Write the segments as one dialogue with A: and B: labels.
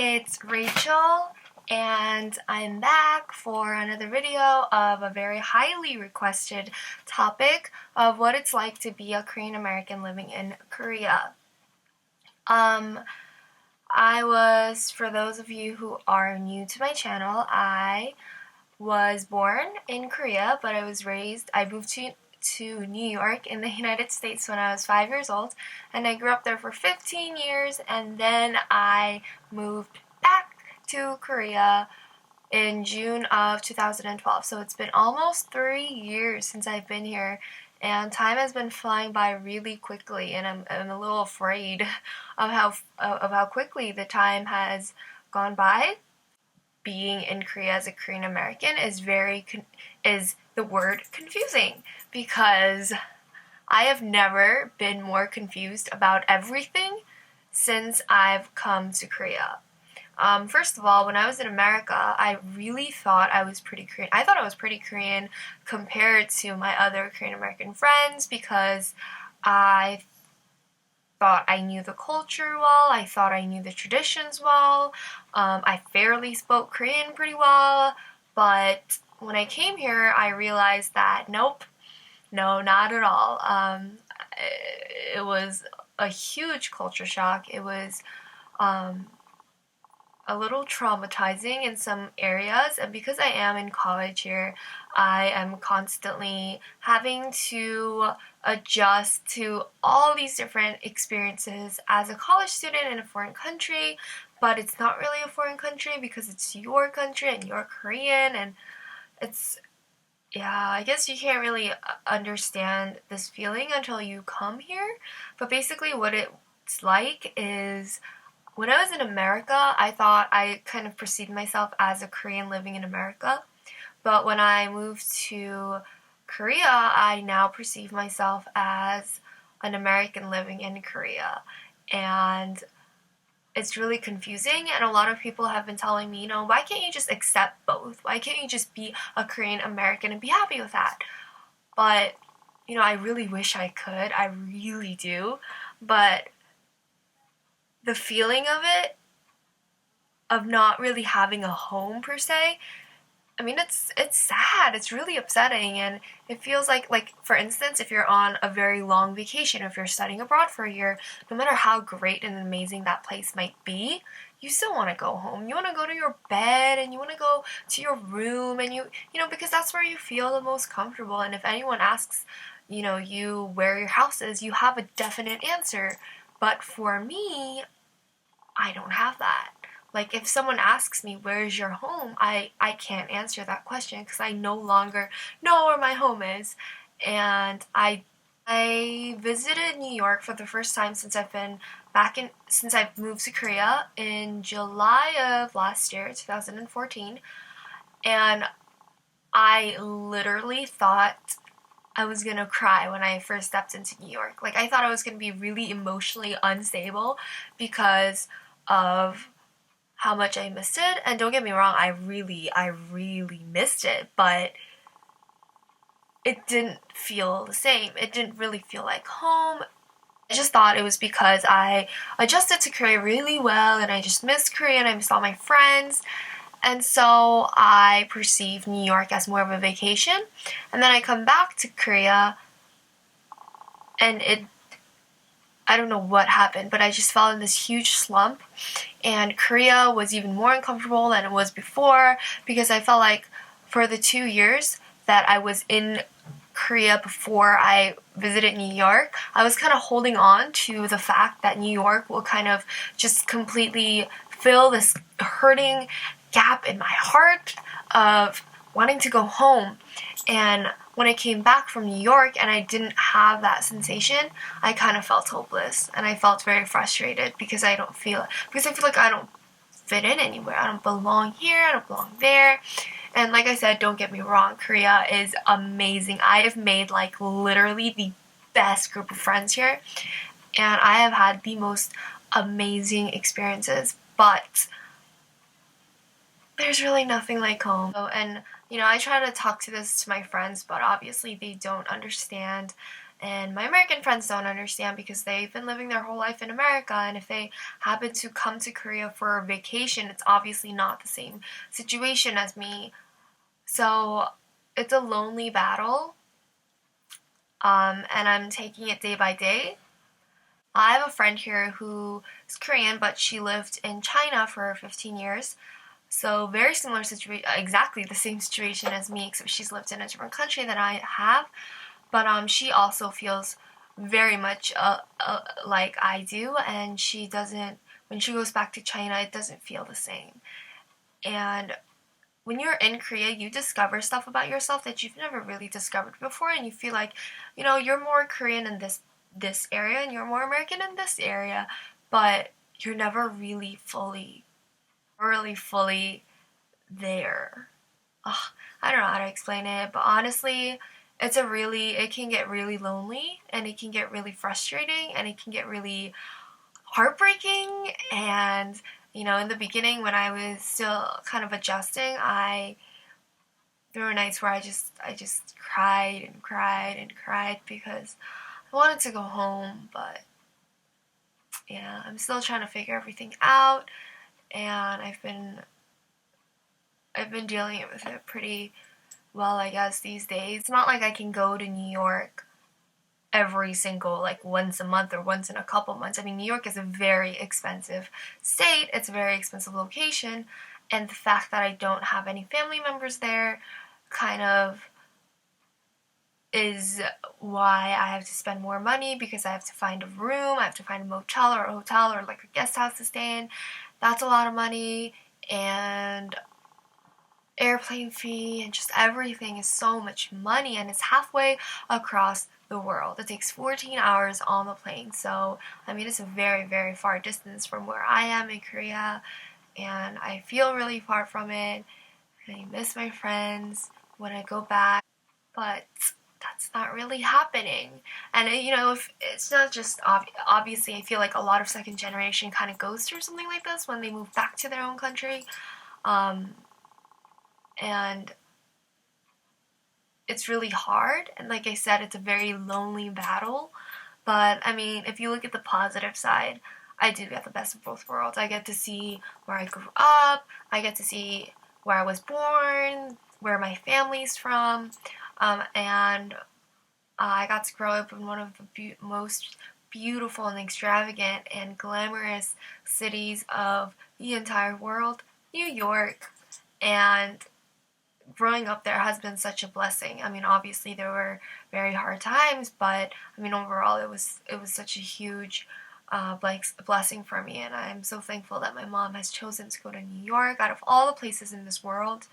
A: It's Rachel, and I'm back for another video of a very highly requested topic of what it's like to be a Korean American living in Korea. For those of you who are new to my channel, I was born in Korea, but I moved to New York in the United States when I was 5 years old, and I grew up there for 15 years, and then I moved back to Korea in June of 2012. So it's been almost 3 years since I've been here, and time has been flying by really quickly, and I'm a little afraid of how quickly the time has gone by. Being in Korea as a Korean American is the word confusing, because I have never been more confused about everything since I've come to Korea. First of all, when I was in America, I really thought I was pretty Korean. I thought I was pretty Korean compared to my other Korean American friends, because I thought I knew the culture well, I thought I knew the traditions well, I fairly spoke Korean pretty well, but when I came here, I realized that nope, no, not at all. It was a huge culture shock. It was a little traumatizing in some areas, and because I am in college here, I am constantly having to adjust to all these different experiences as a college student in a foreign country, but it's not really a foreign country because it's your country and you're Korean, and I guess you can't really understand this feeling until you come here. But basically what it's like is, when I was in America, I thought I kind of perceived myself as a Korean living in America. But when I moved to Korea, I now perceive myself as an American living in Korea. And it's really confusing, and a lot of people have been telling me, why can't you just accept both? Why can't you just be a Korean American and be happy with that? But, I really wish I could. I really do. But the feeling of it, of not really having a home per se, it's sad. It's really upsetting, and it feels like for instance, if you're on a very long vacation, if you're studying abroad for a year, no matter how great and amazing that place might be, you still want to go home. You want to go to your bed, and you want to go to your room, and because that's where you feel the most comfortable. And if anyone asks, you where your house is, you have a definite answer. But for me, I don't have that. Like, if someone asks me, where's your home? I can't answer that question because I no longer know where my home is. And I visited New York for the first time since I've moved to Korea in July of last year, 2014. And I literally thought I was gonna cry when I first stepped into New York. Like, I thought I was gonna be really emotionally unstable because of how much I missed it. And don't get me wrong, I really missed it, but it didn't feel the same. It didn't really feel like home. I just thought it was because I adjusted to Korea really well, and I just missed Korea, and I missed all my friends. And so I perceived New York as more of a vacation. And then I come back to Korea, and I don't know what happened, but I just fell in this huge slump, and Korea was even more uncomfortable than it was before, because I felt like for the 2 years that I was in Korea before I visited New York, I was kind of holding on to the fact that New York will kind of just completely fill this hurting gap in my heart of wanting to go home. And when I came back from New York and I didn't have that sensation, I kind of felt hopeless, and I felt very frustrated because I feel like I don't fit in anywhere. I don't belong here, I don't belong there. And like I said, don't get me wrong, Korea is amazing. I have made literally the best group of friends here, and I have had the most amazing experiences, but there's really nothing like home. And I try to talk to my friends, but obviously they don't understand. And my American friends don't understand because they've been living their whole life in America, and if they happen to come to Korea for a vacation, it's obviously not the same situation as me. So it's a lonely battle, and I'm taking it day by day. I have a friend here who is Korean, but she lived in China for 15 years. So very similar situation, exactly the same situation as me, except she's lived in a different country than I have. But she also feels very much like I do, and she doesn't. When she goes back to China, it doesn't feel the same. And when you're in Korea, you discover stuff about yourself that you've never really discovered before, and you feel like, you're more Korean in this area, and you're more American in this area, but you're never really fully there. Ugh, I don't know how to explain it, but honestly, it can get really lonely, and it can get really frustrating, and it can get really heartbreaking. And in the beginning, when I was still kind of adjusting, there were nights where I just cried and cried and cried because I wanted to go home. But yeah, I'm still trying to figure everything out, and I've been dealing with it pretty well, I guess, these days. It's not like I can go to New York every single, like, once a month or once in a couple months. I mean, New York is a very expensive state, it's a very expensive location, and the fact that I don't have any family members there kind of is why I have to spend more money, because I have to find a room, I have to find a motel or a hotel or like a guest house to stay in. That's a lot of money, and airplane fee, and just everything is so much money, and it's halfway across the world. It takes 14 hours on the plane. So, I mean, it's a very, very far distance from where I am in Korea, and I feel really far from it. I miss my friends when I go back, but that's not really happening. And if it's not just obviously, I feel like a lot of second generation kind of goes through something like this when they move back to their own country. Um, and it's really hard, and like I said, it's a very lonely battle. But I mean, if you look at the positive side, I do get the best of both worlds. I get to see where I grew up, I get to see where I was born, where my family's from, and I got to grow up in one of the most beautiful and extravagant and glamorous cities of the entire world, New York. And growing up there has been such a blessing. I mean, obviously there were very hard times, but I mean, overall it was such a huge blessing for me, and I'm so thankful that my mom has chosen to go to New York out of all the places in this world.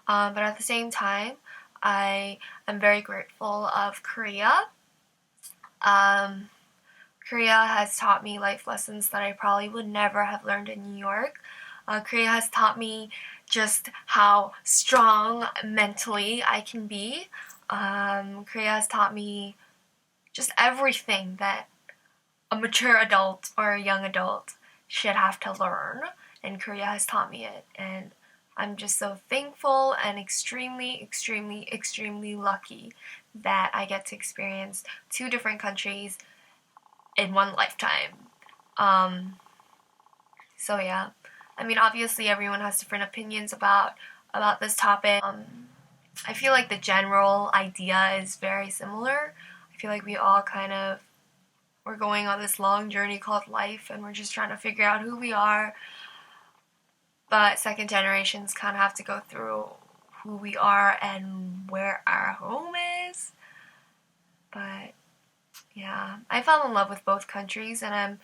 A: But at the same time, I am very grateful of Korea. Um, Korea has taught me life lessons that I probably would never have learned in New York. Korea has taught me just how strong mentally I can be. Korea has taught me just everything that a mature adult or a young adult should have to learn, and Korea has taught me it. And I'm just so thankful and extremely, extremely, extremely lucky that I get to experience two different countries in one lifetime. Um, so yeah, I mean, obviously everyone has different opinions about this topic. I feel like the general idea is very similar. I feel like we all we're going on this long journey called life, and we're just trying to figure out who we are. But second generations kind of have to go through who we are and where our home is. But yeah, I fell in love with both countries, and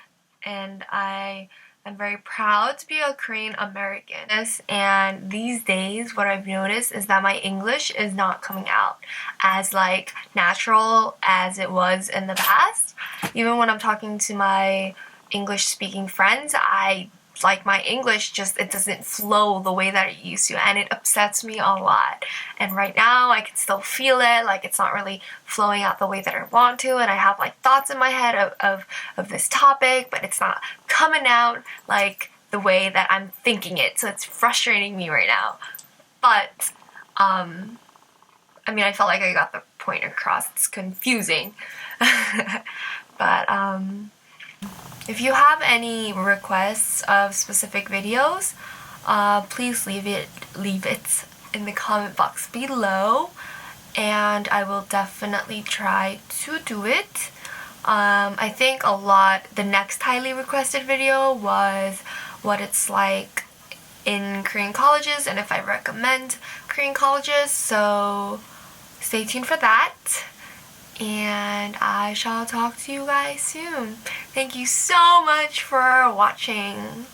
A: I am very proud to be a Korean American. And these days, what I've noticed is that my English is not coming out as like natural as it was in the past. Even when I'm talking to my English speaking friends, I like my English it doesn't flow the way that it used to, and it upsets me a lot. And right now I can still feel it, like it's not really flowing out the way that I want to, and I have like thoughts in my head of this topic, but it's not coming out like the way that I'm thinking it, so it's frustrating me right now. But I mean, I felt like I got the point across. It's confusing, But if you have any requests of specific videos, please leave it in the comment box below, and I will definitely try to do it. I think the next highly requested video was what it's like in Korean colleges and if I recommend Korean colleges, so stay tuned for that. And I shall talk to you guys soon. Thank you so much for watching.